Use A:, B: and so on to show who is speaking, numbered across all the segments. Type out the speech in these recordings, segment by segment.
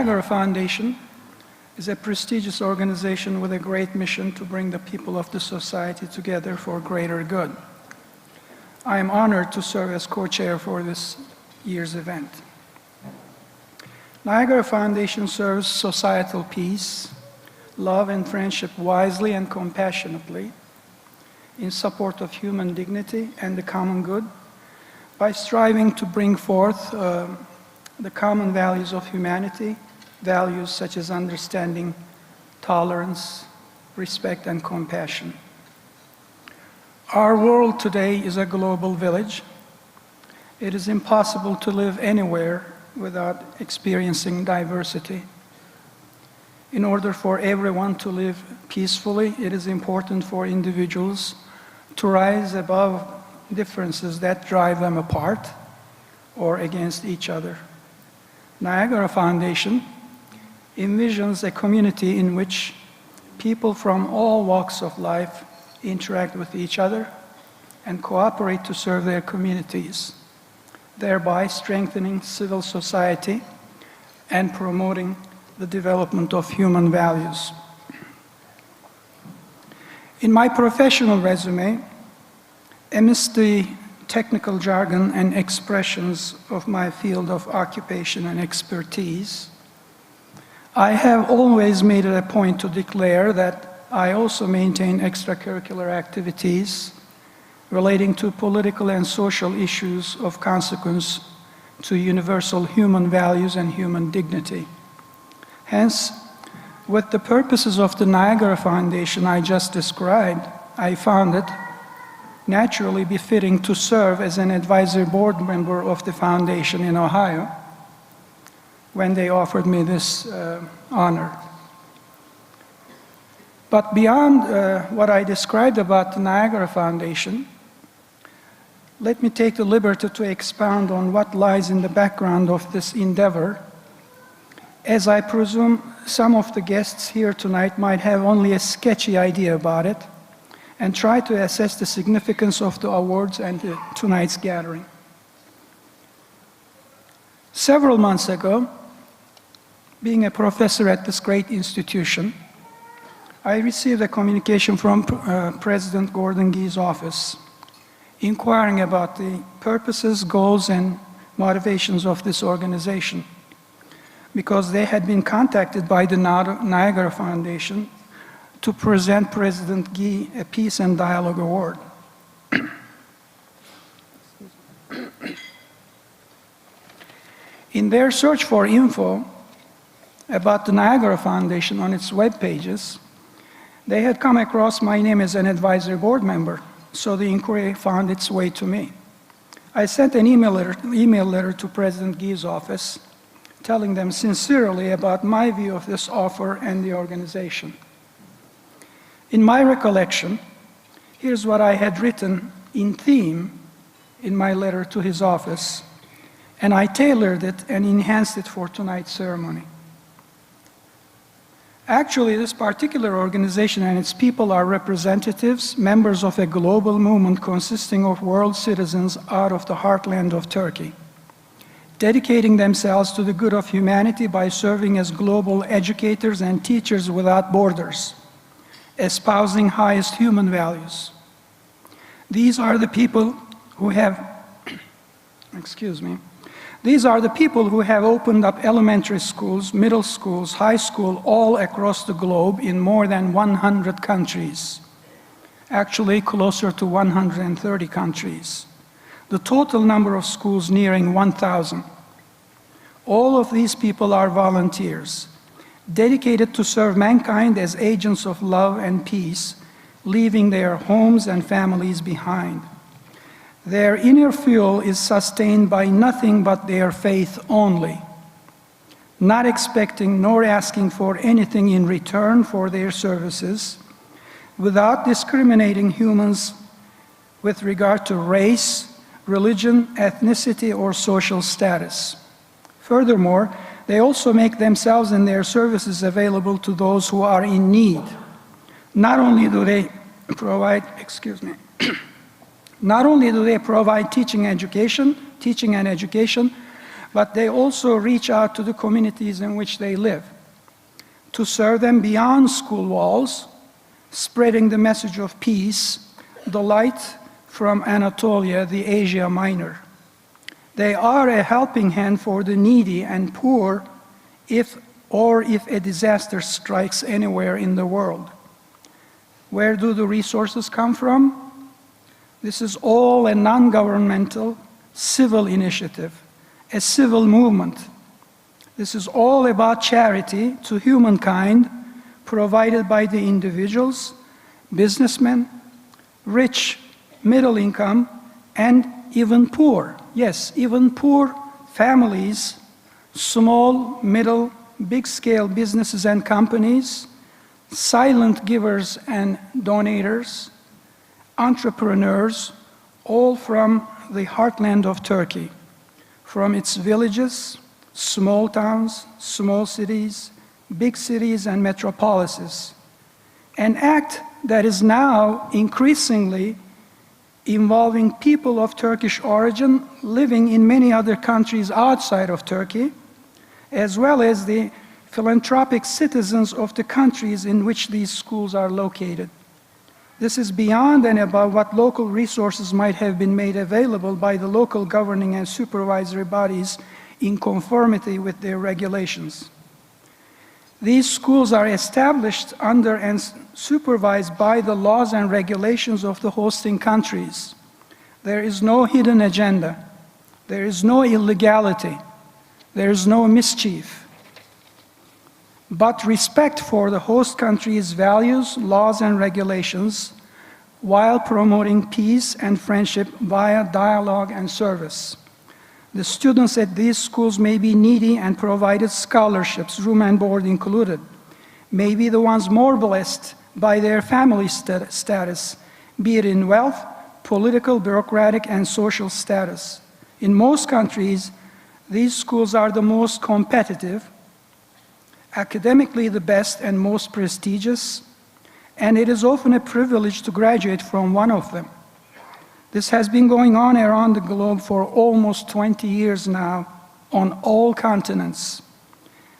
A: Niagara Foundation is a prestigious organization with a great mission to bring the people of the society together for greater good. I am honored to serve as co-chair for this year's event. Niagara Foundation serves societal peace, love and friendship wisely and compassionately, in support of human dignity and the common good, by striving to bring forth the common values of humanity, values such as understanding, tolerance, respect, and compassion. Our world today is a global village. It is impossible to live anywhere without experiencing diversity. In order for everyone to live peacefully, it is important for individuals to rise above differences that drive them apart or against each other. Niagara Foundation envisions a community in which people from all walks of life interact with each other and cooperate to serve their communities, thereby strengthening civil society and promoting the development of human values. In my professional resume, amidst the technical jargon and expressions of my field of occupation and expertise, I have always made it a point to declare that I also maintain extracurricular activities relating to political and social issues of consequence to universal human values and human dignity. Hence, with the purposes of the Niagara Foundation I just described, I found it naturally befitting to serve as an advisory board member of the foundation in Ohio when they offered me this honor. But beyond what I described about the Niagara Foundation, let me take the liberty to expound on what lies in the background of this endeavor, as I presume some of the guests here tonight might have only a sketchy idea about it, and try to assess the significance of the awards and tonight's gathering. Several months ago, being a professor at this great institution, I received a communication from President Gordon Gee's office inquiring about the purposes, goals, and motivations of this organization, because they had been contacted by the Niagara Foundation to present President Gee a Peace and Dialogue Award. In their search for info about the Niagara Foundation on its web pages, they had come across my name as an advisory board member, so the inquiry found its way to me. I sent an email letter to President Gee's office, telling them sincerely about my view of this offer and the organization. In my recollection, here's what I had written in theme in my letter to his office, and I tailored it and enhanced it for tonight's ceremony. Actually, this particular organization and its people are representatives, members of a global movement consisting of world citizens out of the heartland of Turkey, dedicating themselves to the good of humanity by serving as global educators and teachers without borders, espousing highest human values. These are the people who have, these are the people who have opened up elementary schools, middle schools, high school, all across the globe in more than 100 countries. Actually, closer to 130 countries. The total number of schools nearing 1,000. All of these people are volunteers, dedicated to serve mankind as agents of love and peace, leaving their homes and families behind. Their inner fuel is sustained by nothing but their faith only, not expecting nor asking for anything in return for their services, without discriminating humans with regard to race, religion, ethnicity, or social status. Furthermore, they also make themselves and their services available to those who are in need. Not only do they provide, not only do they provide teaching and education, but they also reach out to the communities in which they live to serve them beyond school walls, spreading the message of peace, the light from Anatolia, the Asia Minor. They are a helping hand for the needy and poor if a disaster strikes anywhere in the world. Where do the resources come from? This is all a non-governmental civil initiative, a civil movement. This is all about charity to humankind provided by the individuals, businessmen, rich, middle income, and even poor. Yes, even poor families, small, middle, big-scale businesses and companies, silent givers and donators, entrepreneurs, all from the heartland of Turkey, from its villages, small towns, small cities, big cities, and metropolises. An act that is now increasingly involving people of Turkish origin living in many other countries outside of Turkey, as well as the philanthropic citizens of the countries in which these schools are located. This is beyond and above what local resources might have been made available by the local governing and supervisory bodies in conformity with their regulations. These schools are established under and supervised by the laws and regulations of the hosting countries. There is no hidden agenda. There is no illegality. There is no mischief. But respect for the host country's values, laws, and regulations while promoting peace and friendship via dialogue and service. The students at these schools may be needy and provided scholarships, room and board included, may be the ones more blessed by their family status, be it in wealth, political, bureaucratic, and social status. In most countries, these schools are the most competitive, academically the best and most prestigious, and it is often a privilege to graduate from one of them. This has been going on around the globe for almost 20 years now on all continents.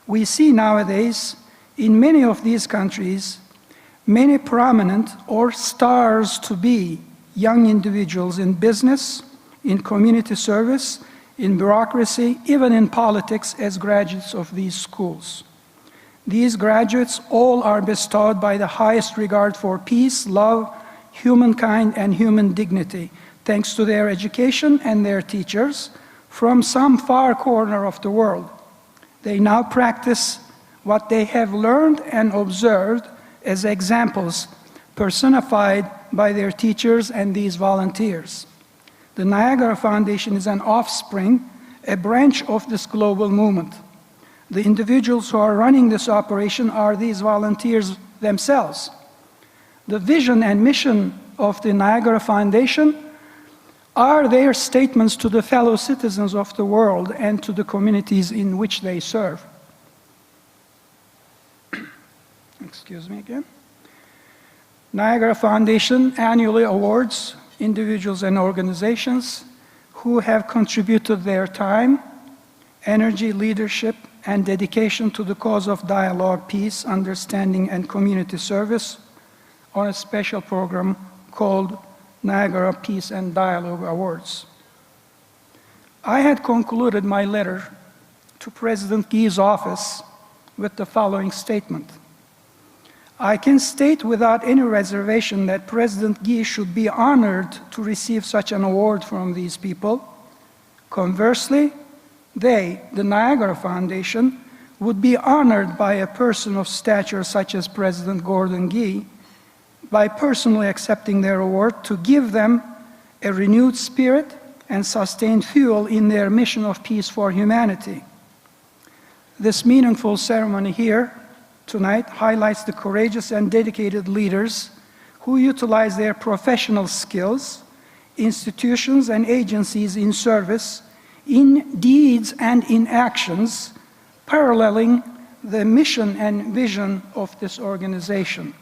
A: We see nowadays in many of these countries many prominent or stars-to-be young individuals in business, in community service, in bureaucracy, even in politics as graduates of these schools. These graduates all are bestowed by the highest regard for peace, love, humankind, and human dignity, thanks to their education and their teachers from some far corner of the world. They now practice what they have learned and observed as examples personified by their teachers and these volunteers. The Niagara Foundation is an offspring, a branch of this global movement. The individuals who are running this operation are these volunteers themselves. The vision and mission of the Niagara Foundation are their statements to the fellow citizens of the world and to the communities in which they serve. Excuse me again. Niagara Foundation annually awards individuals and organizations who have contributed their time, energy, leadership, and dedication to the cause of dialogue, peace, understanding, and community service on a special program called Niagara Peace and Dialogue Awards. I had concluded my letter to President Guy's office with the following statement. I can state without any reservation that President Guy should be honored to receive such an award from these people. Conversely, they, the Niagara Foundation, would be honored by a person of stature such as President Gordon Guy by personally accepting their award to give them a renewed spirit and sustained fuel in their mission of peace for humanity. This meaningful ceremony here tonight highlights the courageous and dedicated leaders who utilize their professional skills, institutions and agencies in service, in deeds and in actions, paralleling the mission and vision of this organization.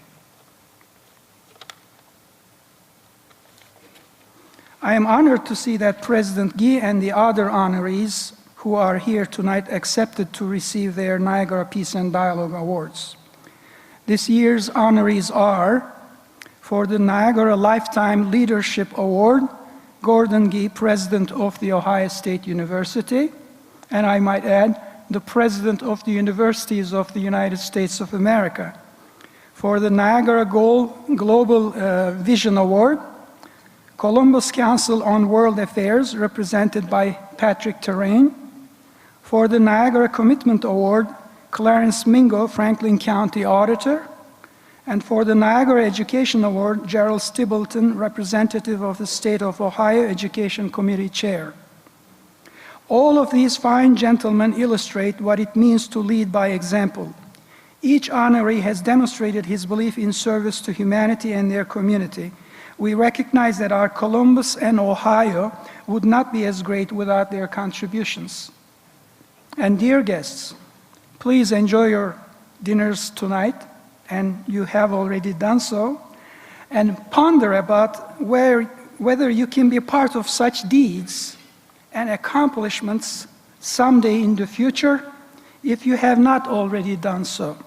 A: I am honored to see that President Guy and the other honorees who are here tonight accepted to receive their Niagara Peace and Dialogue Awards. This year's honorees are, for the Niagara Lifetime Leadership Award, Gordon Gee, President of the Ohio State University, and I might add, the President of the Universities of the United States of America. For the Niagara Global Vision Award, Columbus Council on World Affairs, represented by Patrick Terrain. For the Niagara Commitment Award, Clarence Mingo, Franklin County Auditor. And for the Niagara Education Award, Gerald Stibleton, representative of the State of Ohio Education Committee Chair. All of these fine gentlemen illustrate what it means to lead by example. Each honoree has demonstrated his belief in service to humanity and their community. We recognize that our Columbus and Ohio would not be as great without their contributions. And dear guests, please enjoy your dinners tonight, and you have already done so, and ponder about whether you can be a part of such deeds and accomplishments someday in the future if you have not already done so.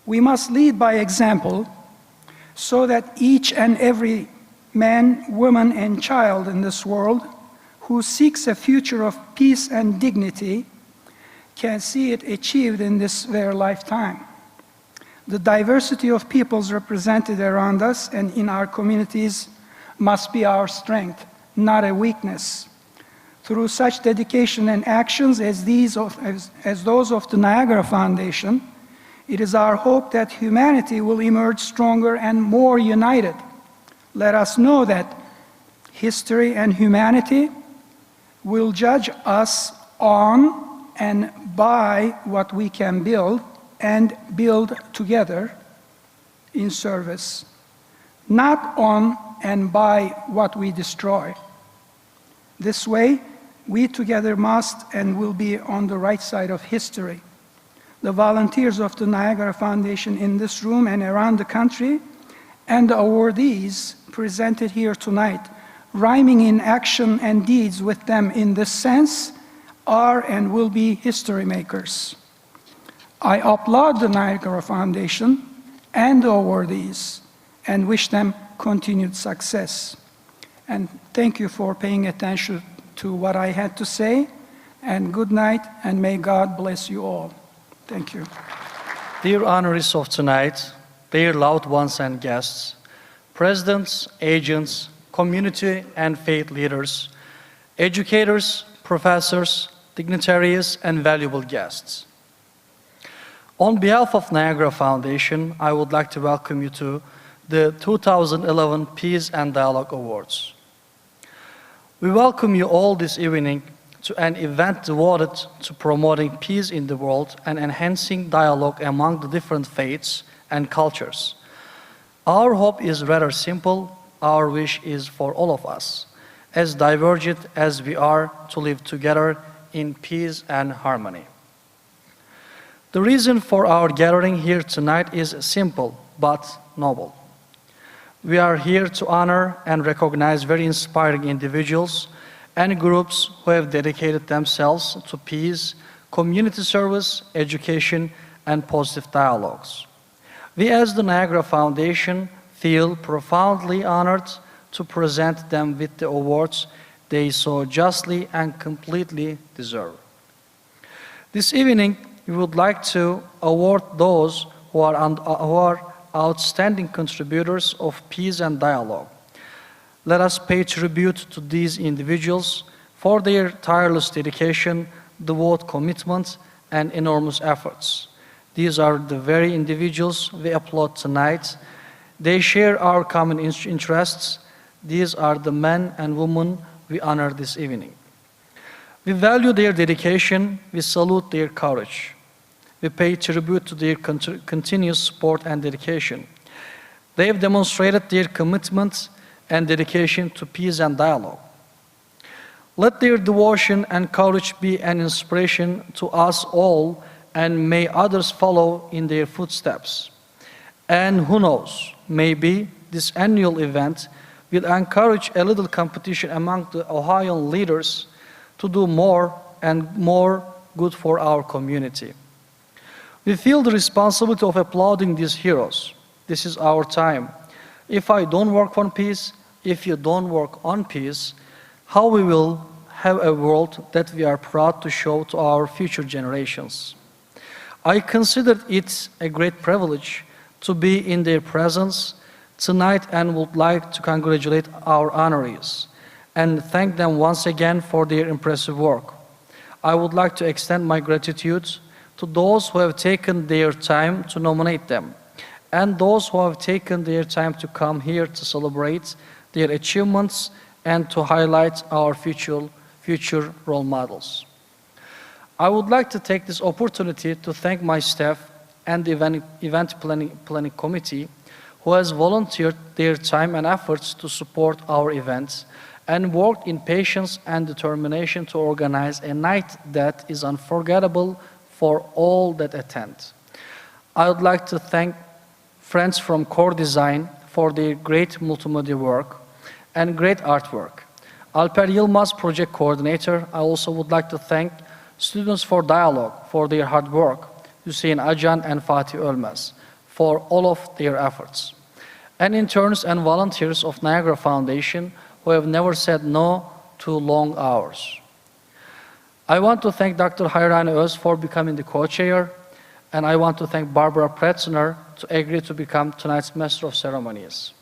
A: We must lead by example so that each and every man, woman, and child in this world who seeks a future of peace and dignity can see it achieved in this their lifetime. The diversity of peoples represented around us and in our communities must be our strength, not a weakness. Through such dedication and actions as those of the Niagara Foundation, it is our hope that humanity will emerge stronger and more united. Let us know that history and humanity will judge us on and by what we can build and build together in service, not on and by what we destroy. This way, we together must and will be on the right side of history. The volunteers of the Niagara Foundation in this room and around the country, and the awardees presented here tonight, rhyming in action and deeds with them in this sense, are and will be history makers. I applaud the Niagara Foundation and the awardees and wish them continued success. And thank you for paying attention to what I had to say, and good night, and may God bless you all. Thank you.
B: Dear honorees of tonight, dear loved ones and guests, presidents, agents, community and faith leaders, educators, professors, dignitaries, and valuable guests. On behalf of Niagara Foundation, I would like to welcome you to the 2011 Peace and Dialogue Awards. We welcome you all this evening to an event devoted to promoting peace in the world and enhancing dialogue among the different faiths and cultures. Our hope is rather simple. Our wish is for all of us, as divergent as we are, to live together in peace and harmony. The reason for our gathering here tonight is simple but noble. We are here to honor and recognize very inspiring individuals and groups who have dedicated themselves to peace, community service, education, and positive dialogues. We as the Niagara Foundation feel profoundly honored to present them with the awards they so justly and completely deserve. This evening, we would like to award those who are outstanding contributors of peace and dialogue. Let us pay tribute to these individuals for their tireless dedication, devout commitment, and enormous efforts. These are the very individuals we applaud tonight. They share our common interests. These are the men and women we honor this evening. We value their dedication. We salute their courage. We pay tribute to their continuous support and dedication. They have demonstrated their commitment and dedication to peace and dialogue. Let their devotion and courage be an inspiration to us all, and may others follow in their footsteps. And who knows, maybe this annual event will encourage a little competition among the Ohioan leaders to do more and more good for our community. We feel the responsibility of applauding these heroes. This is our time. If I don't work on peace, if you don't work on peace, how we will have a world that we are proud to show to our future generations. I consider it a great privilege to be in their presence tonight and would like to congratulate our honorees and thank them once again for their impressive work. I would like to extend my gratitude to those who have taken their time to nominate them and those who have taken their time to come here to celebrate their achievements and to highlight our future role models. I would like to take this opportunity to thank my staff and the event planning committee who has volunteered their time and efforts to support our events and worked in patience and determination to organize a night that is unforgettable for all that attend. I would like to thank friends from Core Design for their great multimedia work and great artwork. Alper Yılmaz, project coordinator. I also would like to thank Students for Dialogue for their hard work, Hüseyin Acan and Fatih Ölmez for all of their efforts, and interns and volunteers of Niagara Foundation who have never said no to long hours. I want to thank Dr. Hayrani Öz for becoming the co-chair, and I want to thank Barbara Pretzner to agree to become tonight's Master of Ceremonies.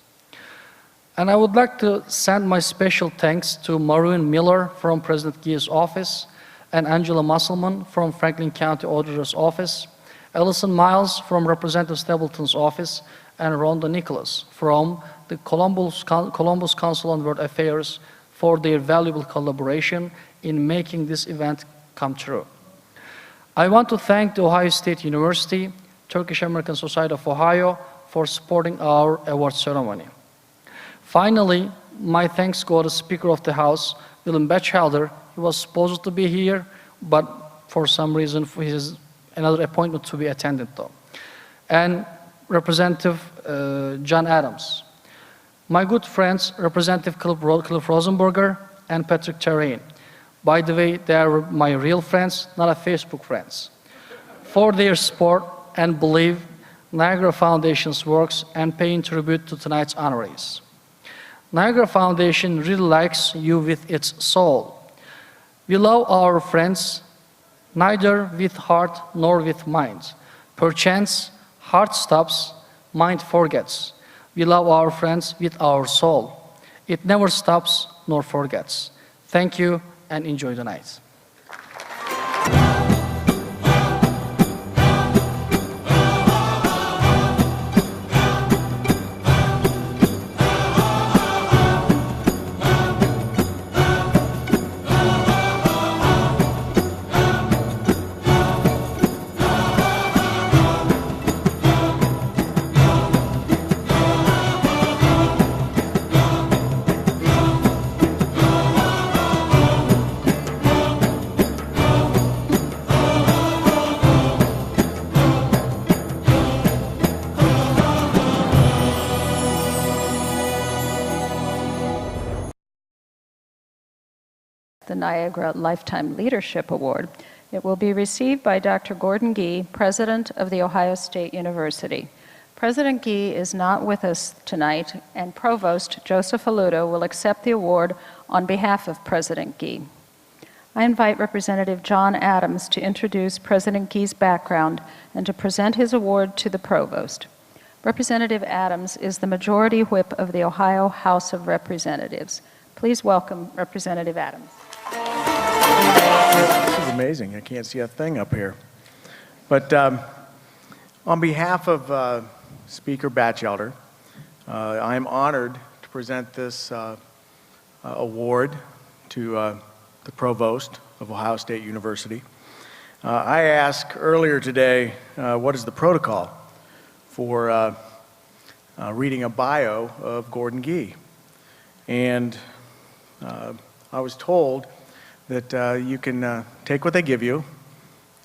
B: And I would like to send my special thanks to Maureen Miller from President Gee's office, and Angela Musselman from Franklin County Auditor's office, Ellison Miles from Representative Stapleton's office, and Rhonda Nicholas from the Columbus Council on World Affairs for their valuable collaboration in making this event come true. I want to thank the Ohio State University, Turkish American Society of Ohio for supporting our award ceremony. Finally, my thanks go to Speaker of the House, Willem Batchelder. He was supposed to be here, but for some reason he has another appointment to be attended though. And Representative John Adams. My good friends, Representative Cliff Rosenberger and Patrick Terrain. By the way, they are my real friends, not a Facebook friends. For their support and belief Niagara Foundation's works and paying tribute to tonight's honorees. Niagara Foundation really likes you with its soul. We love our friends, neither with heart nor with mind. Perchance, heart stops, mind forgets. We love our friends with our soul. It never stops nor forgets. Thank you and enjoy the night.
C: The Niagara Lifetime Leadership Award. It will be received by Dr. Gordon Gee, President of The Ohio State University. President Gee is not with us tonight, and Provost Joseph Aludo will accept the award on behalf of President Gee. I invite Representative John Adams to introduce President Gee's background and to present his award to the Provost. Representative Adams is the Majority Whip of the Ohio House of Representatives. Please welcome Representative Adams.
D: This is amazing. I can't see a thing up here. But on behalf of Speaker Batchelder, I am honored to present this award to the Provost of Ohio State University. I asked earlier today, what is the protocol for reading a bio of Gordon Gee? And I was told that you can take what they give you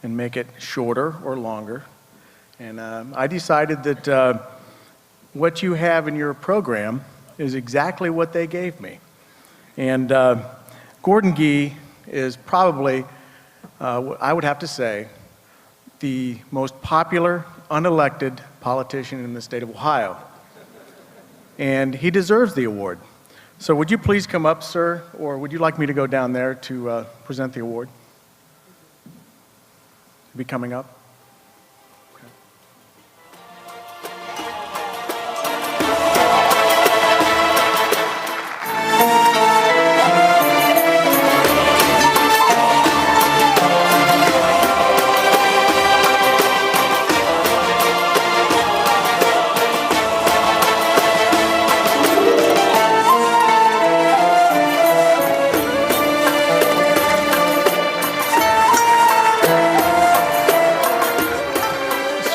D: and make it shorter or longer. And I decided that what you have in your program is exactly what they gave me. And Gordon Gee is probably, I would have to say, the most popular unelected politician in the state of Ohio. And he deserves the award. So would you please come up, sir, or would you like me to go down there to present the award? Be coming up?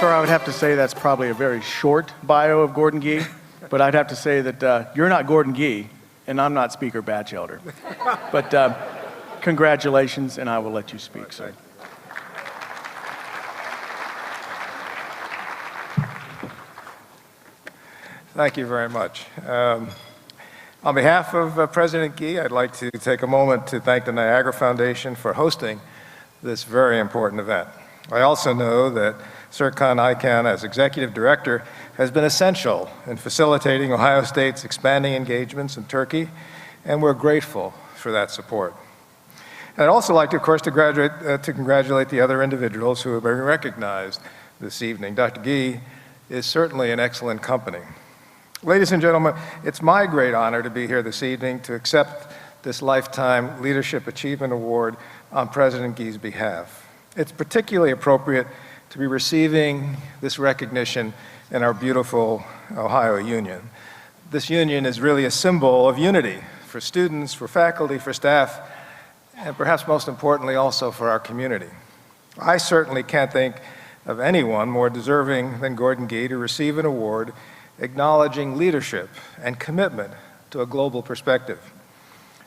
D: I would have to say that's probably a very short bio of Gordon Gee, but I'd have to say that you're not Gordon Gee, and I'm not Speaker Batchelder. But congratulations, and I will let you speak, sir.
E: Thank you very much. On behalf of President Gee, I'd like to take a moment to thank the Niagara Foundation for hosting this very important event. I also know that Serkan Aykan, as Executive Director, has been essential in facilitating Ohio State's expanding engagements in Turkey, and we're grateful for that support. And I'd also like to, of course, to congratulate the other individuals who have been recognized this evening. Dr. Gee is certainly an excellent company. Ladies and gentlemen, it's my great honor to be here this evening to accept this Lifetime Leadership Achievement Award on President Gee's behalf. It's particularly appropriate to be receiving this recognition in our beautiful Ohio Union. This union is really a symbol of unity for students, for faculty, for staff, and perhaps most importantly also for our community. I certainly can't think of anyone more deserving than Gordon Gee to receive an award acknowledging leadership and commitment to a global perspective.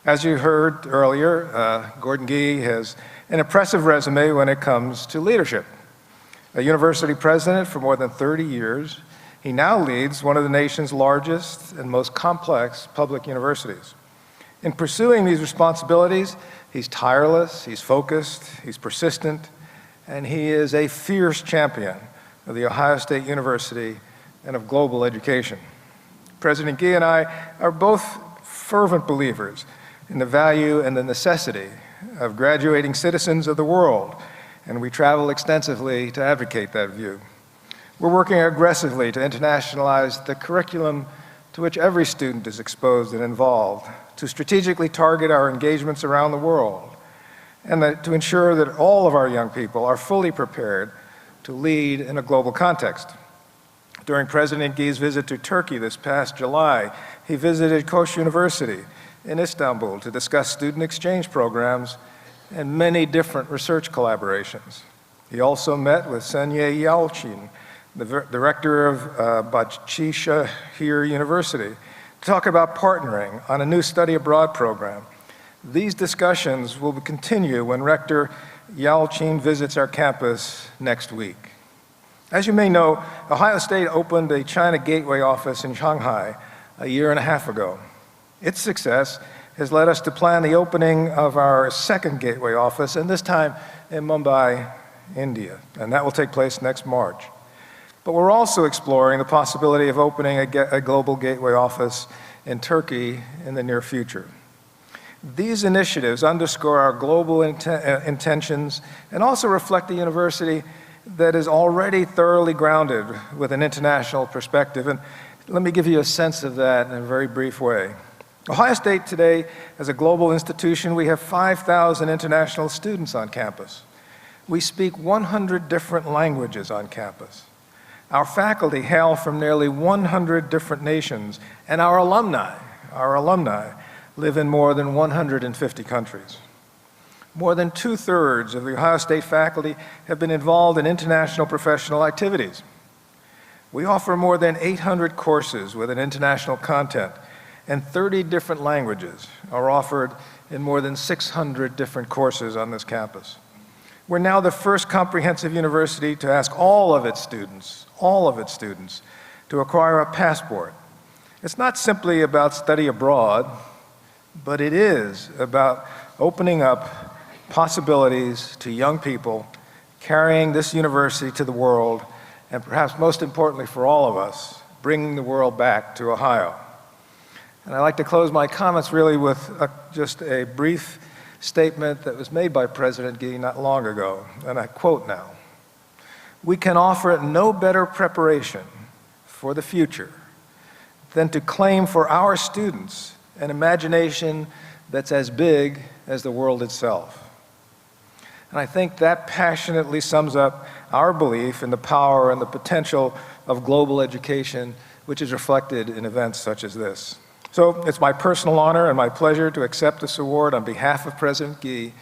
E: As you heard earlier, Gordon Gee has an impressive resume when it comes to leadership. A university president for more than 30 years, he now leads one of the nation's largest and most complex public universities. In pursuing these responsibilities, he's tireless, he's focused, he's persistent, and he is a fierce champion of the Ohio State University and of global education. President Gee and I are both fervent believers in the value and the necessity of graduating citizens of the world, and we travel extensively to advocate that view. We're working aggressively to internationalize the curriculum to which every student is exposed and involved, to strategically target our engagements around the world, and to ensure that all of our young people are fully prepared to lead in a global context. During President Gee's visit to Turkey this past July, he visited Koç University in Istanbul to discuss student exchange programs and many different research collaborations. He also met with Senye Yalçin, the director of Bahçeşehir University, to talk about partnering on a new study abroad program. These discussions will continue when Rector Yalçin visits our campus next week. As you may know, Ohio State opened a China Gateway office in Shanghai a year and a half ago. Its success has led us to plan the opening of our second Gateway office, and this time in Mumbai, India, and that will take place next March. But we're also exploring the possibility of opening a global Gateway office in Turkey in the near future. These initiatives underscore our global intentions and also reflect a university that is already thoroughly grounded with an international perspective. And let me give you a sense of that in a very brief way. Ohio State today, as a global institution, we have 5,000 international students on campus. We speak 100 different languages on campus. Our faculty hail from nearly 100 different nations, and our alumni live in more than 150 countries. More than 2/3 of the Ohio State faculty have been involved in international professional activities. We offer more than 800 courses with an international content, and 30 different languages are offered in more than 600 different courses on this campus. We're now the first comprehensive university to ask all of its students, to acquire a passport. It's not simply about study abroad, but it is about opening up possibilities to young people, carrying this university to the world, and perhaps most importantly for all of us, bringing the world back to Ohio. And I'd like to close my comments really with just a brief statement that was made by President Gee not long ago, and I quote now: "We can offer no better preparation for the future than to claim for our students an imagination that's as big as the world itself." And I think that passionately sums up our belief in the power and the potential of global education, which is reflected in events such as this. So it's my personal honor and my pleasure to accept this award on behalf of President Gee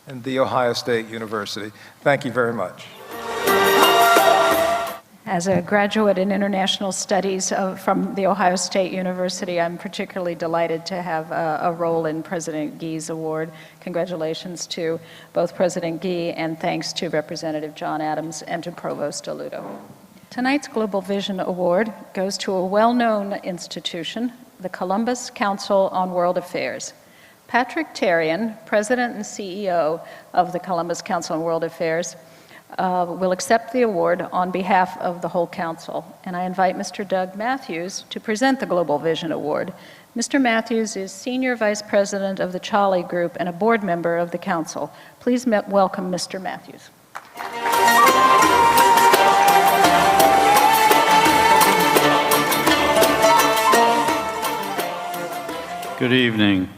E: and The Ohio State University. Thank you very much.
C: As a graduate in international studies from The Ohio State University, I'm particularly delighted to have a role in President Gee's award. Congratulations to both President Gee, and thanks to Representative John Adams and to Provost Deluto. Tonight's Global Vision Award goes to a well-known institution, the Columbus Council on World Affairs. Patrick Therrien, President and CEO of the Columbus Council on World Affairs, will accept the award on behalf of the whole council. And I invite Mr. Doug Matthews to present the Global Vision Award. Mr. Matthews is Senior Vice President of the Charlie Group and a board member of the council. Please welcome Mr. Matthews.
F: Good evening.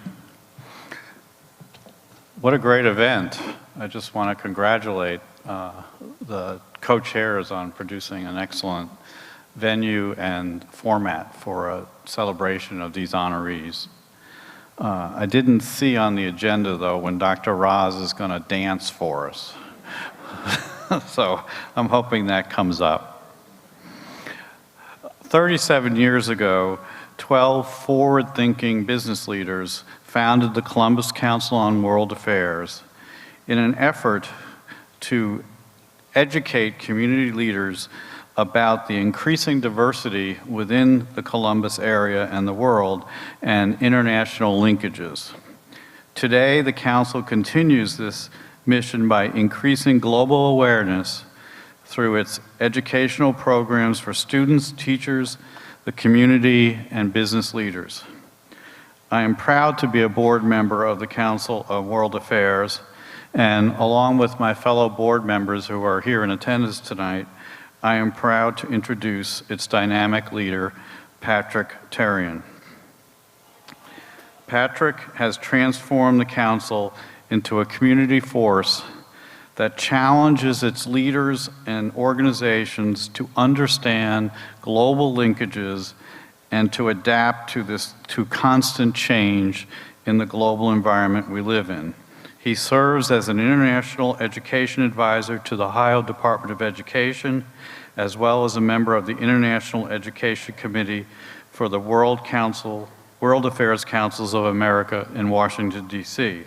F: What a great event. I just want to congratulate the co-chairs on producing an excellent venue and format for a celebration of these honorees. I didn't see on the agenda, though, when Dr. Roz is going to dance for us. So I'm hoping that comes up. 37 years ago, 12 forward-thinking business leaders founded the Columbus Council on World Affairs in an effort to educate community leaders about the increasing diversity within the Columbus area and the world and international linkages. Today, the Council continues this mission by increasing global awareness through its educational programs for students, teachers, the community, and business leaders. I am proud to be a board member of the Council of World Affairs, and along with my fellow board members who are here in attendance tonight, I am proud to introduce its dynamic leader, Patrick Therrien. Patrick has transformed the Council into a community force that challenges its leaders and organizations to understand global linkages and to adapt to constant change in the global environment we live in. He serves as an international education advisor to the Ohio Department of Education, as well as a member of the International Education Committee for the World Affairs Councils of America in Washington, D.C.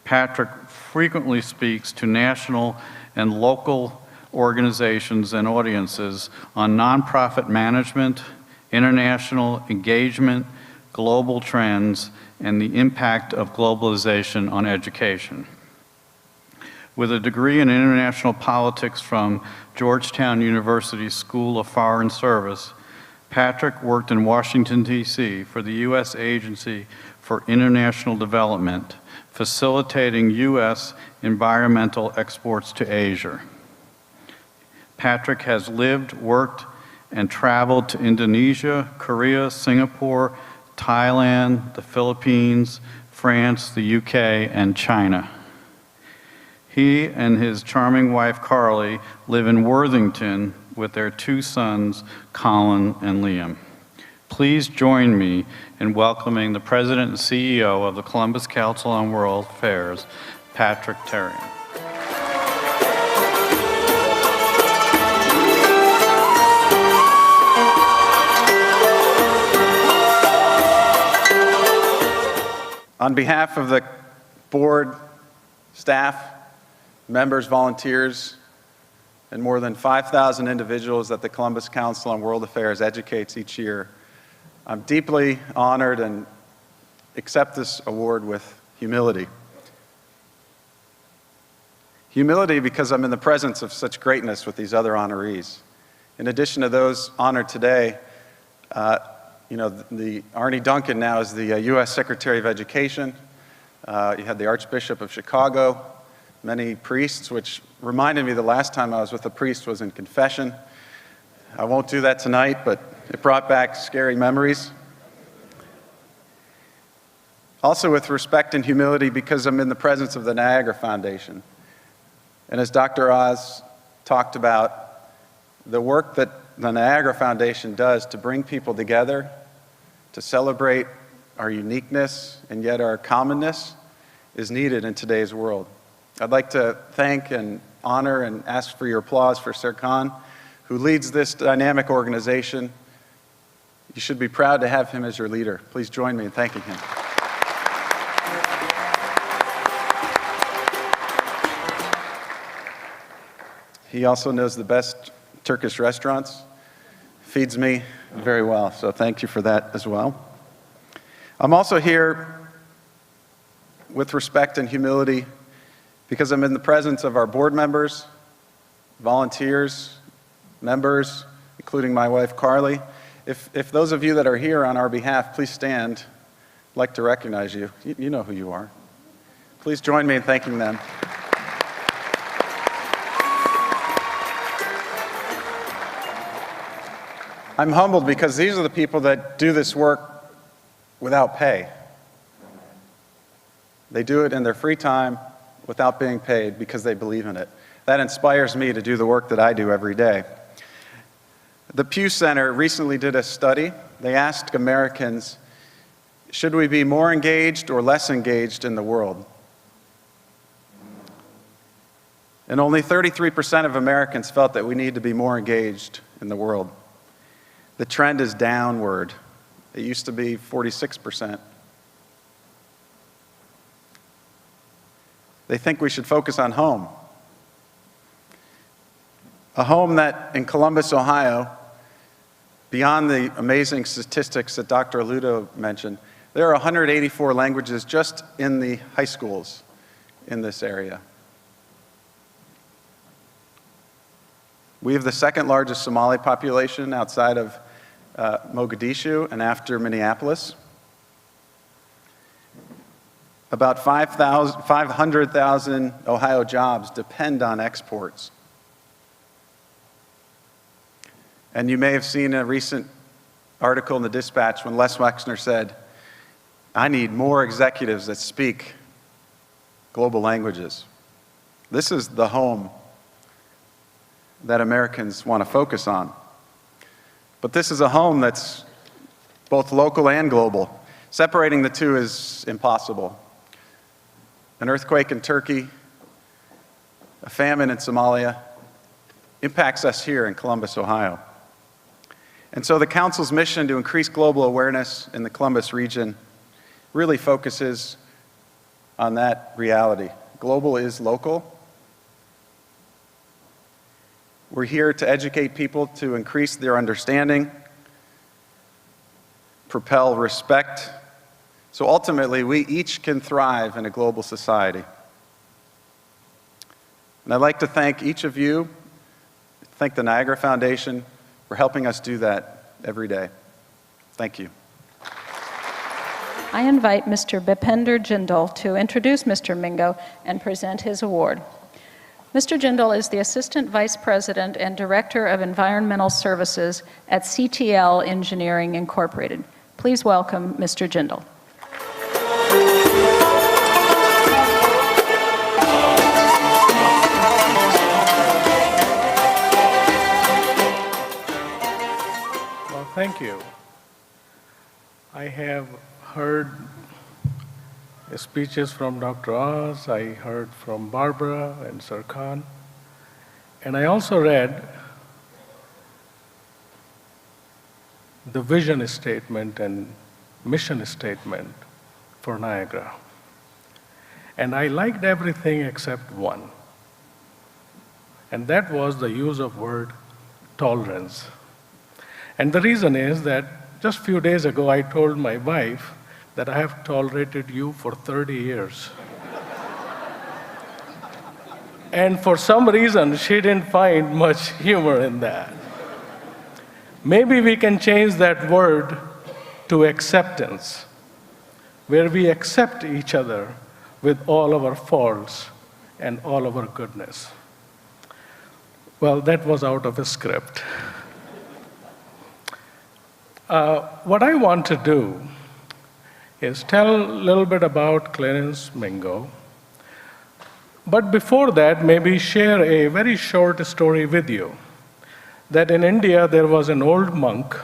F: Patrick frequently speaks to national and local organizations and audiences on nonprofit management, international engagement, global trends, and the impact of globalization on education. With a degree in international politics from Georgetown University School of Foreign Service, Patrick worked in Washington, D.C. for the U.S. Agency for International Development, facilitating U.S. environmental exports to Asia. Patrick has lived, worked, and traveled to Indonesia, Korea, Singapore, Thailand, the Philippines, France, the UK, and China. He and his charming wife, Carly, live in Worthington with their two sons, Colin and Liam. Please join me in welcoming the President and CEO of the Columbus Council on World Affairs, Patrick Therrien.
G: On behalf of the board, staff, members, volunteers, and more than 5,000 individuals that the Columbus Council on World Affairs educates each year, I'm deeply honored and accept this award with humility. Humility because I'm in the presence of such greatness with these other honorees. In addition to those honored today, the Arnie Duncan now is the U.S. Secretary of Education. You had the Archbishop of Chicago, many priests, which reminded me the last time I was with a priest was in confession. I won't do that tonight, but it brought back scary memories. Also with respect and humility because I'm in the presence of the Niagara Foundation. And as Dr. Oz talked about, the work that the Niagara Foundation does to bring people together, to celebrate our uniqueness and yet our commonness is needed in today's world. I'd like to thank and honor and ask for your applause for Serkan, who leads this dynamic organization. You should be proud to have him as your leader. Please join me in thanking him. He also knows the best Turkish restaurants, feeds me very well, so thank you for that as well. I'm also here with respect and humility because I'm in the presence of our board members, volunteers, members, including my wife Carly. If those of you that are here on our behalf, please stand. I'd like to recognize you. You know who you are. Please join me in thanking them. I'm humbled because these are the people that do this work without pay. They do it in their free time without being paid because they believe in it. That inspires me to do the work that I do every day. The Pew Center recently did a study. They asked Americans, should we be more engaged or less engaged in the world? And only 33% of Americans felt that we need to be more engaged in the world. The trend is downward. It used to be 46%. They think we should focus on home. A home that in Columbus, Ohio, beyond the amazing statistics that Dr. Aludo mentioned, there are 184 languages just in the high schools in this area. We have the second largest Somali population outside of Mogadishu and after Minneapolis. About 500,000 Ohio jobs depend on exports. And you may have seen a recent article in the Dispatch when Les Wexner said, I need more executives that speak global languages. This is the home that Americans want to focus on. But this is a home that's both local and global. Separating the two is impossible. An earthquake in Turkey, a famine in Somalia, impacts us here in Columbus, Ohio. And so the Council's mission to increase global awareness in the Columbus region really focuses on that reality. Global is local. We're here to educate people to increase their understanding, propel respect, so ultimately we each can thrive in a global society. And I'd like to thank each of you, thank the Niagara Foundation for helping us do that every day. Thank you.
C: I invite Mr. Bipender Jindal to introduce Mr. Mingo and present his award. Mr. Jindal is the Assistant Vice President and Director of Environmental Services at CTL Engineering Incorporated. Please welcome Mr. Jindal.
H: Well, thank you. I have heard speeches from Dr. Oz, I heard from Barbara and Serkan, and I also read the vision statement and mission statement for Niagara. And I liked everything except one, and that was the use of word tolerance. And the reason is that just a few days ago I told my wife that I have tolerated you for 30 years. And for some reason, she didn't find much humor in that. Maybe we can change that word to acceptance, where we accept each other with all of our faults and all of our goodness. Well, that was out of a script. What I want to do is tell a little bit about Clarence Mingo. But before that, maybe share a very short story with you. That in India, there was an old monk,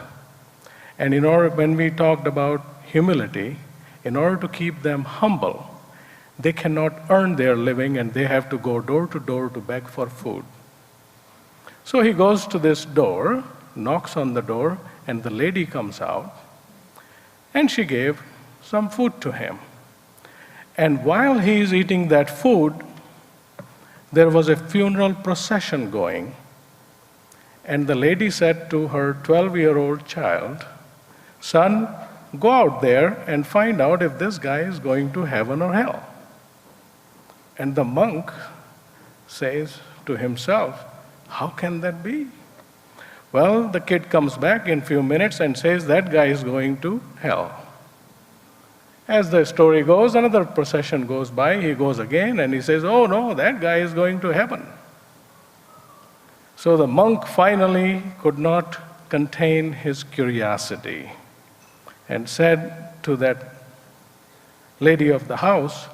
H: and when we talked about humility, in order to keep them humble, they cannot earn their living and they have to go door to door to beg for food. So he goes to this door, knocks on the door, and the lady comes out, and she gave some food to him. And while he is eating that food, there was a funeral procession going. And the lady said to her 12-year-old child, "Son, go out there and find out if this guy is going to heaven or hell." And the monk says to himself, "How can that be?" Well, the kid comes back in a few minutes and says, "That guy is going to hell." As the story goes, another procession goes by, he goes again, and he says, "Oh no, that guy is going to heaven." So the monk finally could not contain his curiosity and said to that lady of the house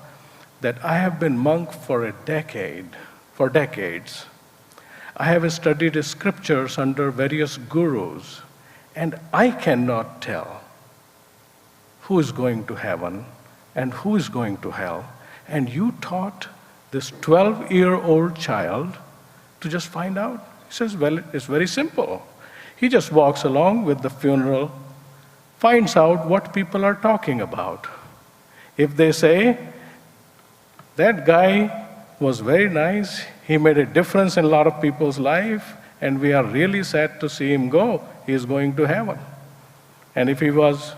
H: that, "I have been monk for decades. I have studied scriptures under various gurus, and I cannot tell who is going to heaven and who is going to hell. And you taught this 12-year-old child to just find out?" He says, "Well, it's very simple." He just walks along with the funeral, finds out what people are talking about. If they say, "That guy was very nice, he made a difference in a lot of people's life, and we are really sad to see him go, he is going to heaven." And if he was,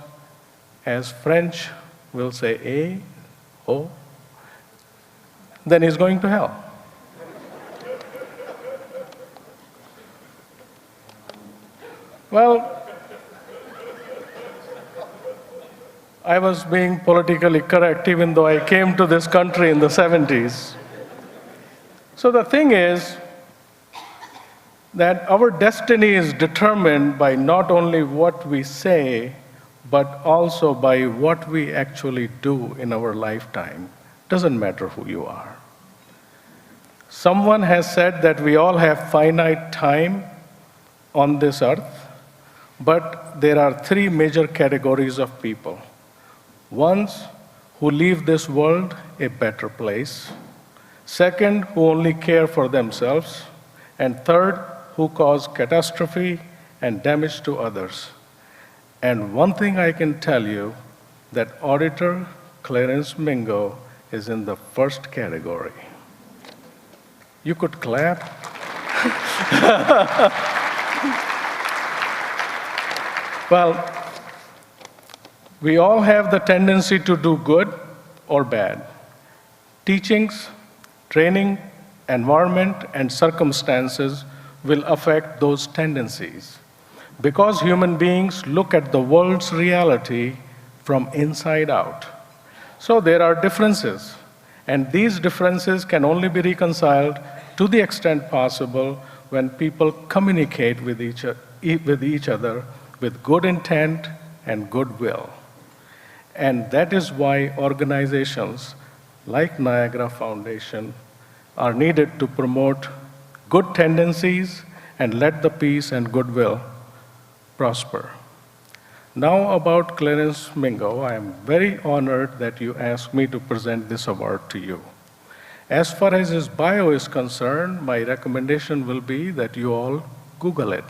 H: as French will say, then he's going to hell. Well, I was being politically correct even though I came to this country in the 70s. So the thing is that our destiny is determined by not only what we say, but also by what we actually do in our lifetime. Doesn't matter who you are. Someone has said that we all have finite time on this earth, but there are three major categories of people. Ones who leave this world a better place. Second, who only care for themselves. And third, who cause catastrophe and damage to others. And one thing I can tell you, that Auditor Clarence Mingo is in the first category. You could clap. Well, we all have the tendency to do good or bad. Teachings, training, environment, and circumstances will affect those tendencies. Because human beings look at the world's reality from inside out. So there are differences, and these differences can only be reconciled to the extent possible when people communicate with each other with good intent and goodwill. And that is why organizations like Niagara Foundation are needed to promote good tendencies and let the peace and goodwill prosper. Now about Clarence Mingo, I am very honored that you asked me to present this award to you. As far as his bio is concerned, my recommendation will be that you all Google it.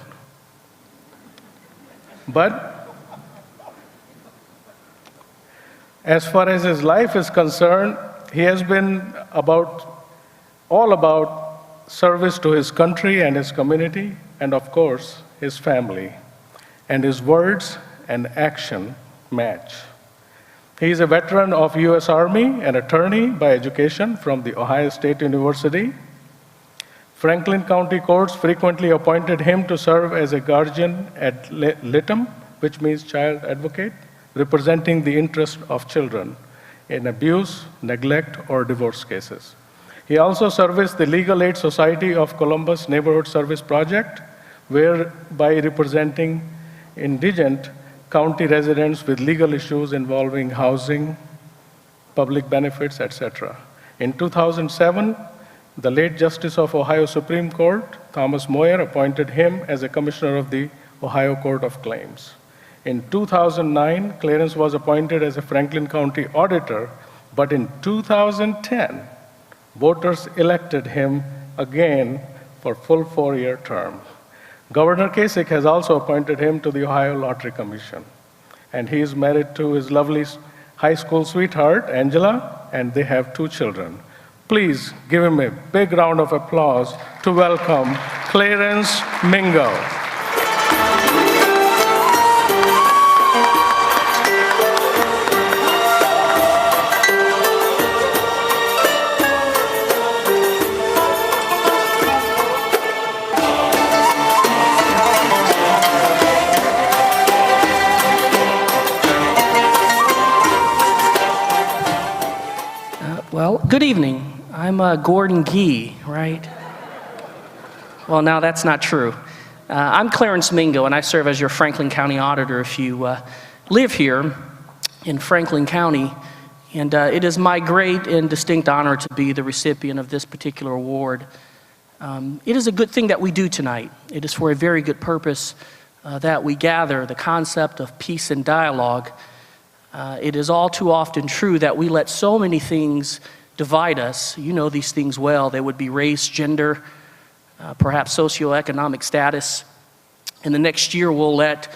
H: But as far as his life is concerned, he has been all about service to his country and his community, and of course, his family. And his words and action match. He is a veteran of U.S. Army, an attorney by education from the Ohio State University. Franklin County courts frequently appointed him to serve as a guardian ad litem, which means child advocate, representing the interest of children in abuse, neglect, or divorce cases. He also serviced the Legal Aid Society of Columbus Neighborhood Service Project, whereby representing indigent county residents with legal issues involving housing, public benefits, etc. In 2007, the late Justice of Ohio Supreme Court, Thomas Moyer, appointed him as a commissioner of the Ohio Court of Claims. In 2009, Clarence was appointed as a Franklin County auditor, but in 2010, voters elected him again for full 4-year term. Governor Kasich has also appointed him to the Ohio Lottery Commission, and he is married to his lovely high school sweetheart, Angela, and they have 2 children. Please give him a big round of applause to welcome Clarence Mingo.
I: Well, good evening. I'm Gordon Gee, right? Well, now that's not true. I'm Clarence Mingo, and I serve as your Franklin County Auditor if you live here in Franklin County. And it is my great and distinct honor to be the recipient of this particular award. It is a good thing that we do tonight. It is for a very good purpose that we gather the concept of peace and dialogue. It is all too often true that we let so many things divide us. You know these things well. They would be race, gender, perhaps socioeconomic status. And the next year we'll let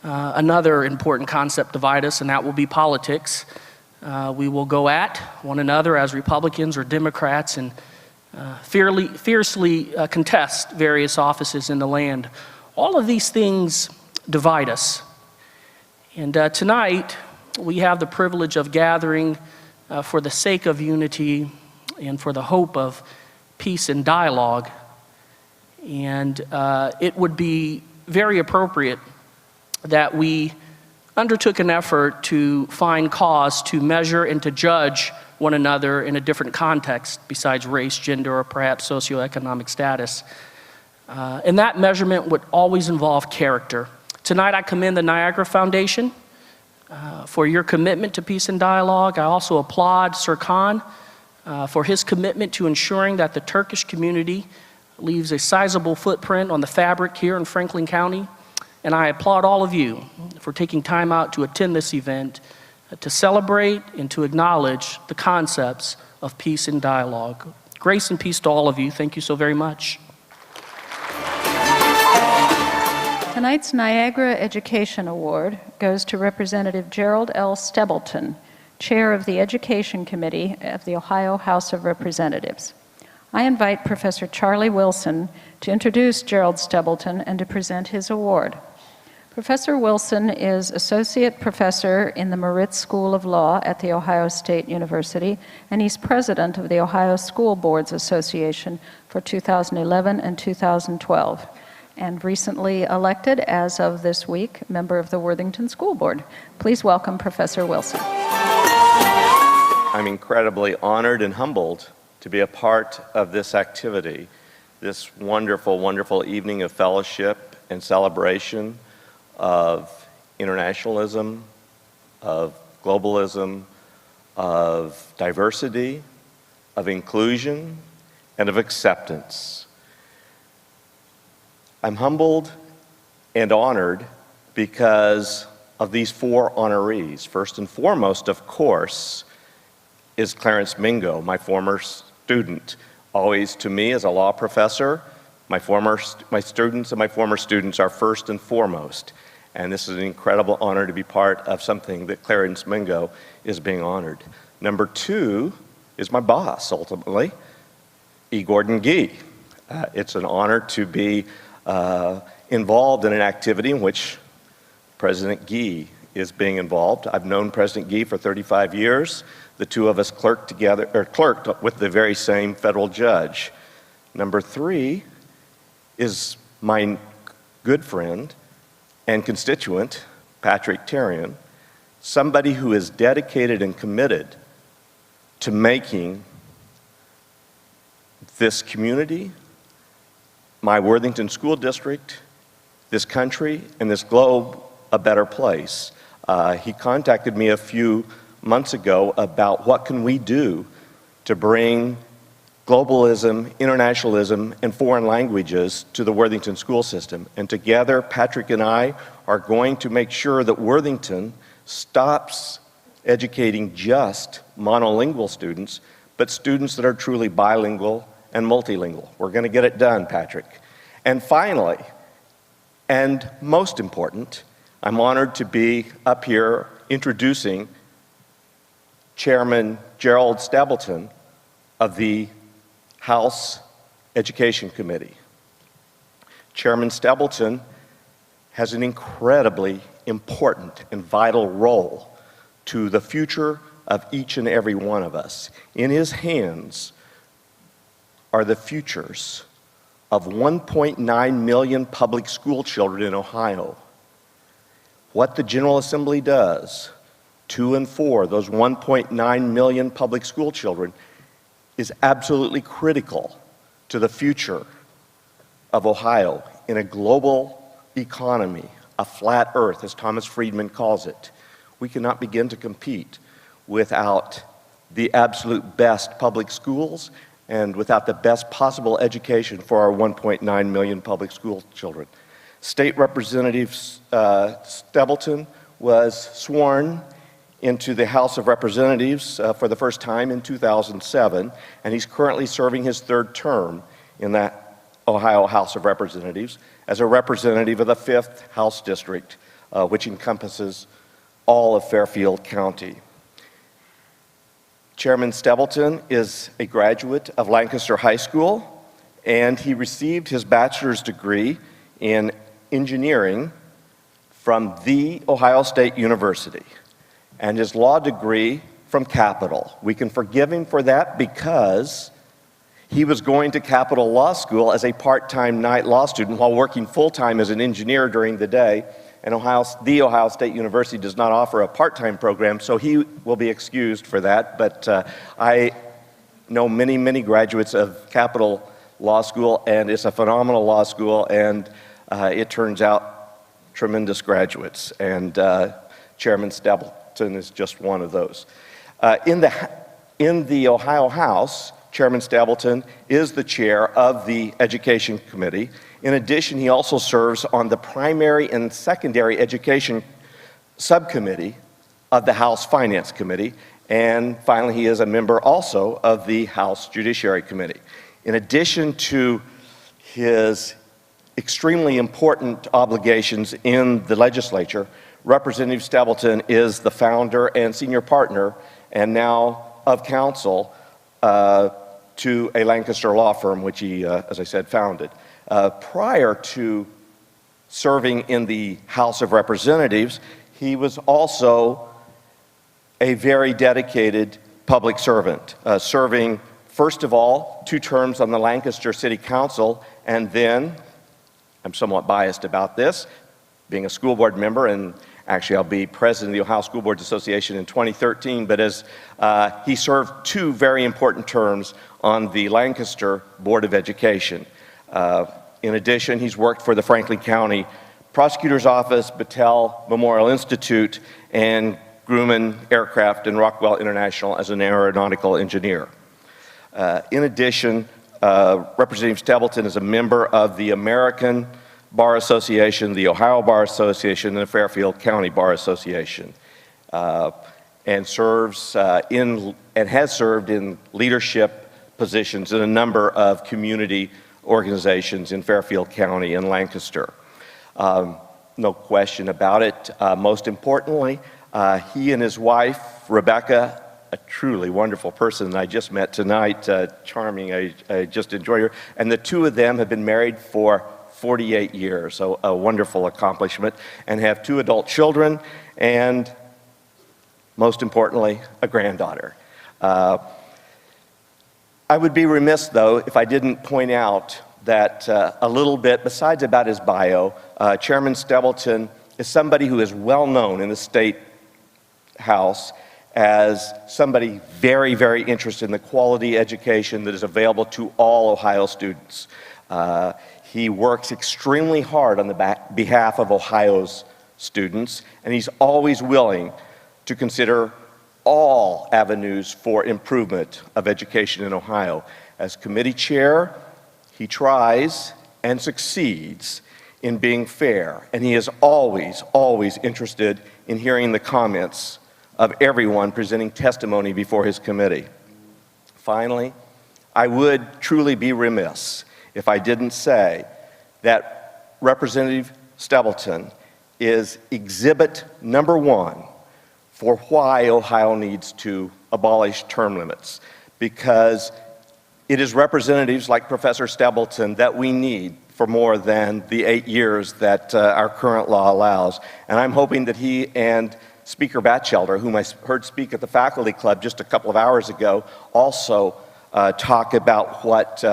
I: another important concept divide us, and that will be politics. We will go at one another as Republicans or Democrats and fiercely contest various offices in the land. All of these things divide us. And tonight we have the privilege of gathering for the sake of unity and for the hope of peace and dialogue. And it would be very appropriate that we undertook an effort to find cause to measure and to judge one another in a different context besides race, gender, or perhaps socioeconomic status. And that measurement would always involve character. Tonight I commend the Niagara Foundation for your commitment to peace and dialogue. I also applaud Sir Khan for his commitment to ensuring that the Turkish community leaves a sizable footprint on the fabric here in Franklin County. And I applaud all of you for taking time out to attend this event to celebrate and to acknowledge the concepts of peace and dialogue. Grace and peace to all of you. Thank you so very much.
C: Tonight's Niagara Education Award goes to Representative Gerald L. Stebleton, Chair of the Education Committee of the Ohio House of Representatives. I invite Professor Charlie Wilson to introduce Gerald Stebleton and to present his award. Professor Wilson is Associate Professor in the Moritz School of Law at The Ohio State University, and he's President of the Ohio School Boards Association for 2011 and 2012. And recently elected, as of this week, member of the Worthington School Board. Please welcome Professor Wilson.
J: I'm incredibly honored and humbled to be a part of this activity, this wonderful, wonderful evening of fellowship and celebration of internationalism, of globalism, of diversity, of inclusion, and of acceptance. I'm humbled and honored because of these 4 honorees. First and foremost, of course, is Clarence Mingo, my former student. Always to me as a law professor, my students and my former students are first and foremost. And this is an incredible honor to be part of something that Clarence Mingo is being honored. Number 2 is my boss, ultimately, E. Gordon Gee. It's an honor to be involved in an activity in which President Gee is being involved. I've known President Gee for 35 years. The two of us clerked with the very same federal judge. Number 3 is my good friend and constituent, Patrick Tarian, somebody who is dedicated and committed to making this community, my Worthington School District, this country, and this globe a better place. He contacted me a few months ago about what can we do to bring globalism, internationalism, and foreign languages to the Worthington school system. And together, Patrick and I are going to make sure that Worthington stops educating just monolingual students, but students that are truly bilingual and multilingual. We're going to get it done, Patrick. And finally, and most important, I'm honored to be up here introducing Chairman Gerald Stapleton of the House Education Committee. Chairman Stapleton has an incredibly important and vital role to the future of each and every one of us. In his hands are the futures of 1.9 million public school children in Ohio. What the General Assembly does to and for those 1.9 million public school children is absolutely critical to the future of Ohio in a global economy, a flat earth, as Thomas Friedman calls it. We cannot begin to compete without the absolute best public schools and without the best possible education for our 1.9 million public school children. State Representative Stapleton was sworn into the House of Representatives for the first time in 2007, and he's currently serving his 3rd term in that Ohio House of Representatives as a representative of the 5th House District, which encompasses all of Fairfield County. Chairman Stapleton is a graduate of Lancaster High School, and he received his bachelor's degree in engineering from The Ohio State University and his law degree from Capital. We can forgive him for that because he was going to Capital Law School as a part-time night law student while working full-time as an engineer during the day. And The Ohio State University does not offer a part-time program, so he will be excused for that. But I know many, many graduates of Capital Law School, and it's a phenomenal law school, and it turns out tremendous graduates. And Chairman Stapleton is just one of those. In the Ohio House, Chairman Stapleton is the chair of the Education Committee. In addition, he also serves on the Primary and Secondary Education Subcommittee of the House Finance Committee. And finally, he is a member also of the House Judiciary Committee. In addition to his extremely important obligations in the legislature, Representative Stapleton is the founder and senior partner, and now of counsel, to a Lancaster law firm, which he, as I said, founded. Prior to serving in the House of Representatives, he was also a very dedicated public servant, serving, first of all, 2 terms on the Lancaster City Council, and then, I'm somewhat biased about this, being a school board member, and actually I'll be president of the Ohio School Boards Association in 2013, but as he served 2 very important terms on the Lancaster Board of Education. In addition, he's worked for the Franklin County Prosecutor's Office, Battelle Memorial Institute, and Grumman Aircraft and Rockwell International as an aeronautical engineer. In addition, Representative Stapleton is a member of the American Bar Association, the Ohio Bar Association, and the Fairfield County Bar Association, and serves and has served in leadership positions in a number of community organizations in Fairfield County and Lancaster. No question about it. Most importantly, he and his wife, Rebecca, a truly wonderful person I just met tonight, charming, I just enjoy her, and the 2 of them have been married for 48 years, so a wonderful accomplishment, and have 2 adult children, and most importantly, a granddaughter. I would be remiss, though, if I didn't point out that a little bit, besides about his bio, Chairman Stapleton is somebody who is well known in the State House as somebody very, very interested in the quality education that is available to all Ohio students. He works extremely hard on the behalf of Ohio's students, and he's always willing to consider all avenues for improvement of education in Ohio. As committee chair, he tries and succeeds in being fair, and he is always, always interested in hearing the comments of everyone presenting testimony before his committee. Finally, I would truly be remiss if I didn't say that Representative Stapleton is exhibit number one for why Ohio needs to abolish term limits, because it is representatives like Professor Stapleton that we need for more than the 8 years that our current law allows. And I'm hoping that he and Speaker Batchelder, whom I heard speak at the faculty club just a couple of hours ago, also talk about what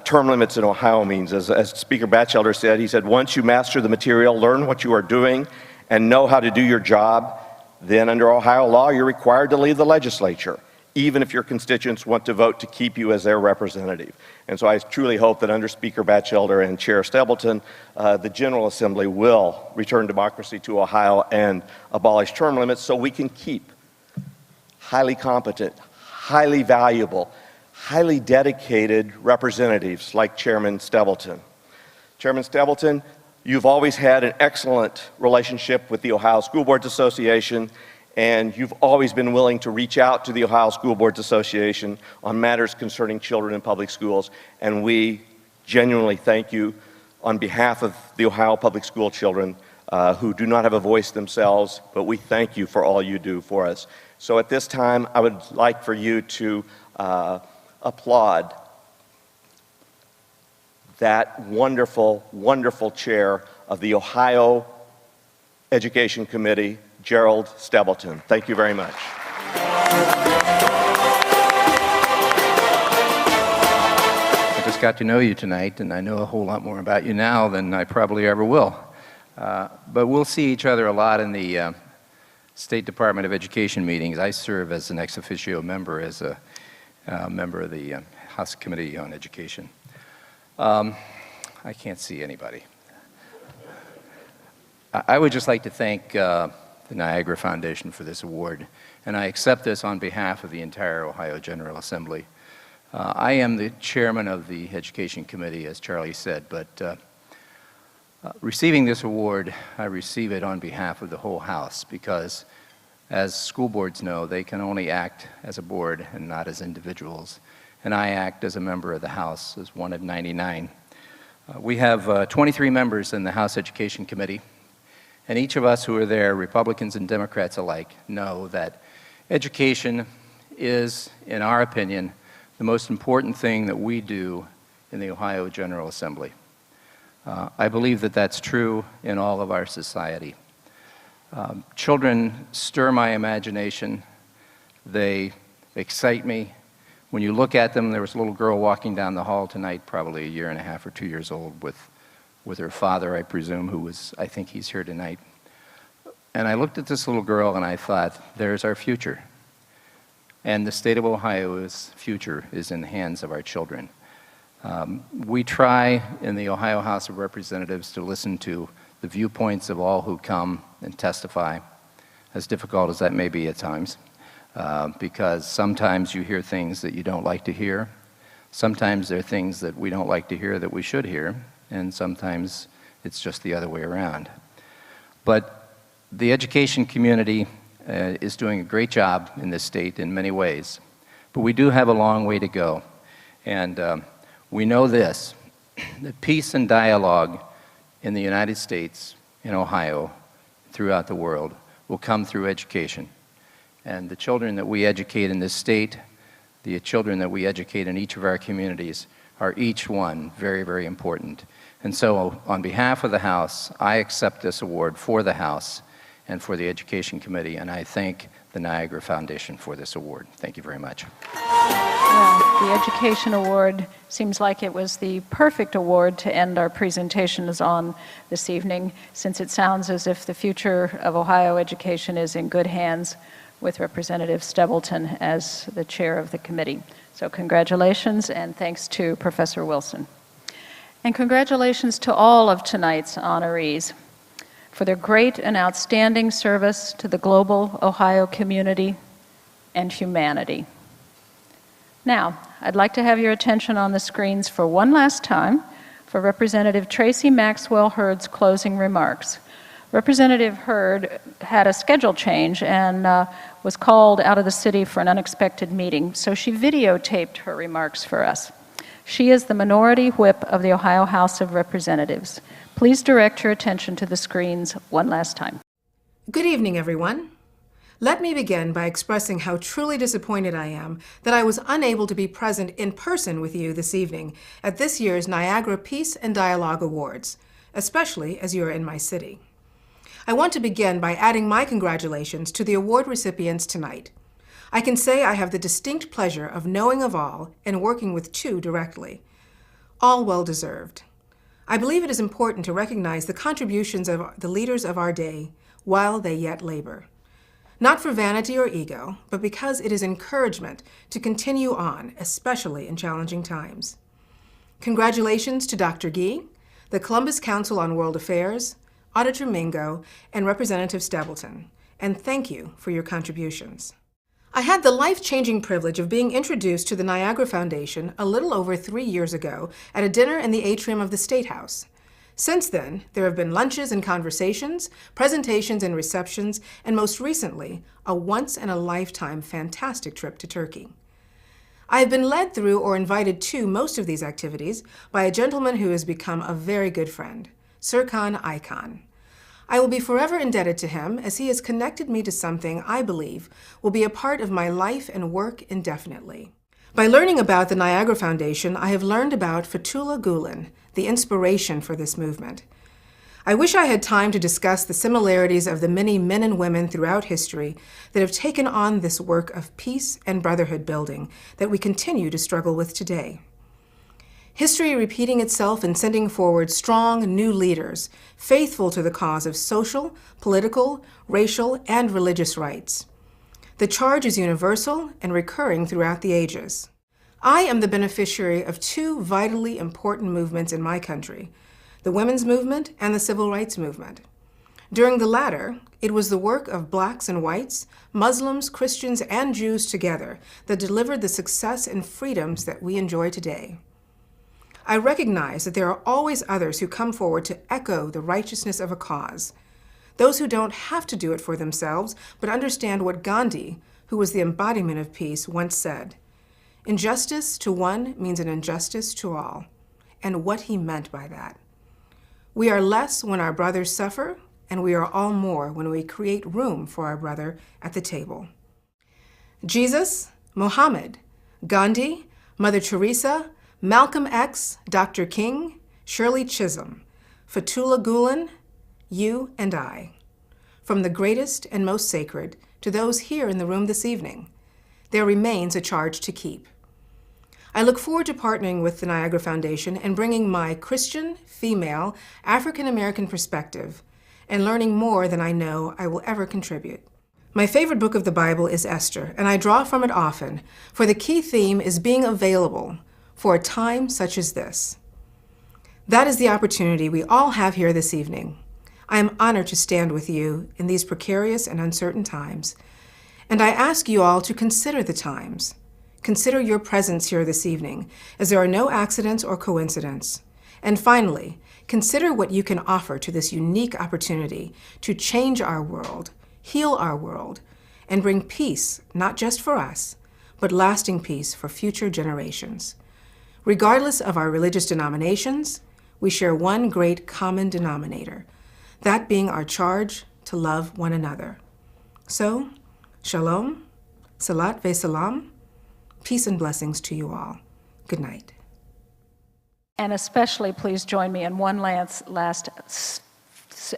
J: term limits in Ohio means. As Speaker Batchelder said, he said, once you master the material, learn what you are doing, and know how to do your job, then under Ohio law, you're required to leave the legislature, even if your constituents want to vote to keep you as their representative. And so I truly hope that under Speaker Batchelder and Chair Stapleton, the General Assembly will return democracy to Ohio and abolish term limits so we can keep highly competent, highly valuable, highly dedicated representatives like Chairman Stapleton. Chairman Stapleton, you've always had an excellent relationship with the Ohio School Boards Association, and you've always been willing to reach out to the Ohio School Boards Association on matters concerning children in public schools, and we genuinely thank you on behalf of the Ohio public school children who do not have a voice themselves, but we thank you for all you do for us. So at this time, I would like for you to applaud that wonderful, wonderful chair of the Ohio Education Committee, Gerald Stapleton. Thank you very much.
K: I just got to know you tonight, and I know a whole lot more about you now than I probably ever will. But we'll see each other a lot in the State Department of Education meetings. I serve as an ex officio member, as a member of the House Committee on Education. I can't see anybody. I would just like to thank the Niagara Foundation for this award, and I accept this on behalf of the entire Ohio General Assembly. I am the chairman of the Education Committee, as Charlie said, but receiving this award, I receive it on behalf of the whole House because, as school boards know, they can only act as a board and not as individuals. And I act as a member of the House, as one of 99. We have 23 members in the House Education Committee, and each of us who are there, Republicans and Democrats alike, know that education is, in our opinion, the most important thing that we do in the Ohio General Assembly. I believe that that's true in all of our society. Children stir my imagination. They excite me. When you look at them, there was a little girl walking down the hall tonight, probably 1.5 or 2 years old, with her father, I presume, who was, I think he's here tonight. And I looked at this little girl and I thought, there's our future. And the state of Ohio's future is in the hands of our children. We try in the Ohio House of Representatives to listen to the viewpoints of all who come and testify, as difficult as that may be at times. Because sometimes you hear things that you don't like to hear. Sometimes there are things that we don't like to hear that we should hear, and sometimes it's just the other way around. But the education community is doing a great job in this state in many ways, but we do have a long way to go. And we know this, that peace and dialogue in the United States, in Ohio, throughout the world, will come through education. And the children that we educate in this state, the children that we educate in each of our communities, are each one very, very important. And so on behalf of the House, I accept this award for the House and for the Education Committee, and I thank the Niagara Foundation for this award. Thank you very much.
C: Well, the Education Award seems like it was the perfect award to end our presentations on this evening, since it sounds as if the future of Ohio education is in good hands with Representative Stebbleton as the chair of the committee. So congratulations, and thanks to Professor Wilson. And congratulations to all of tonight's honorees for their great and outstanding service to the global Ohio community and humanity. Now, I'd like to have your attention on the screens for one last time for Representative Tracy Maxwell Hurd's closing remarks. Representative Hurd had a schedule change and was called out of the city for an unexpected meeting, so she videotaped her remarks for us. She is the Minority Whip of the Ohio House of Representatives. Please direct your attention to the screens one last time.
L: Good evening, everyone. Let me begin by expressing how truly disappointed I am that I was unable to be present in person with you this evening at this year's Niagara Peace and Dialogue Awards, especially as you are in my city. I want to begin by adding my congratulations to the award recipients tonight. I can say I have the distinct pleasure of knowing of all and working with two directly. All well-deserved. I believe it is important to recognize the contributions of the leaders of our day while they yet labor. Not for vanity or ego, but because it is encouragement to continue on, especially in challenging times. Congratulations to Dr. Gee, the Columbus Council on World Affairs, Auditor Mingo, and Representative Stebbleton, and thank you for your contributions. I had the life-changing privilege of being introduced to the Niagara Foundation a little over 3 years ago at a dinner in the atrium of the State House. Since then, there have been lunches and conversations, presentations and receptions, and most recently, a once-in-a-lifetime fantastic trip to Turkey. I have been led through or invited to most of these activities by a gentleman who has become a very good friend, Serkan Aykan. I will be forever indebted to him as he has connected me to something I believe will be a part of my life and work indefinitely. By learning about the Niagara Foundation, I have learned about Fethullah Gulen, the inspiration for this movement. I wish I had time to discuss the similarities of the many men and women throughout history that have taken on this work of peace and brotherhood building that we continue to struggle with today. History repeating itself and sending forward strong new leaders, faithful to the cause of social, political, racial, and religious rights. The charge is universal and recurring throughout the ages. I am the beneficiary of two vitally important movements in my country, the women's movement and the civil rights movement. During the latter, it was the work of blacks and whites, Muslims, Christians, and Jews together that delivered the success and freedoms that we enjoy today. I recognize that there are always others who come forward to echo the righteousness of a cause, those who don't have to do it for themselves, but understand what Gandhi, who was the embodiment of peace, once said. Injustice to one means an injustice to all, and what he meant by that. We are less when our brothers suffer, and we are all more when we create room for our brother at the table. Jesus, Muhammad, Gandhi, Mother Teresa, Malcolm X, Dr. King, Shirley Chisholm, Fethullah Gulen, you and I. From the greatest and most sacred to those here in the room this evening, there remains a charge to keep. I look forward to partnering with the Niagara Foundation and bringing my Christian, female, African-American perspective and learning more than I know I will ever contribute. My favorite book of the Bible is Esther, and I draw from it often, for the key theme is being available for a time such as this. That is the opportunity we all have here this evening. I am honored to stand with you in these precarious and uncertain times, and I ask you all to consider the times. Consider your presence here this evening, as there are no accidents or coincidence. And finally, consider what you can offer to this unique opportunity to change our world, heal our world, and bring peace, not just for us, but lasting peace for future generations. Regardless of our religious denominations, we share one great common denominator, that being our charge to love one another. So, shalom, salat ve'salam, peace and blessings to you all. Good night.
C: And especially please join me in one last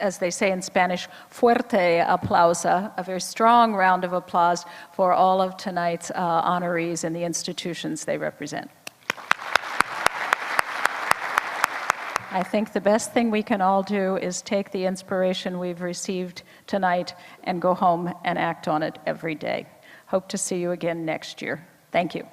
C: as they say in Spanish, fuerte aplauso, a very strong round of applause for all of tonight's honorees and the institutions they represent. I think the best thing we can all do is take the inspiration we've received tonight and go home and act on it every day. Hope to see you again next year. Thank you.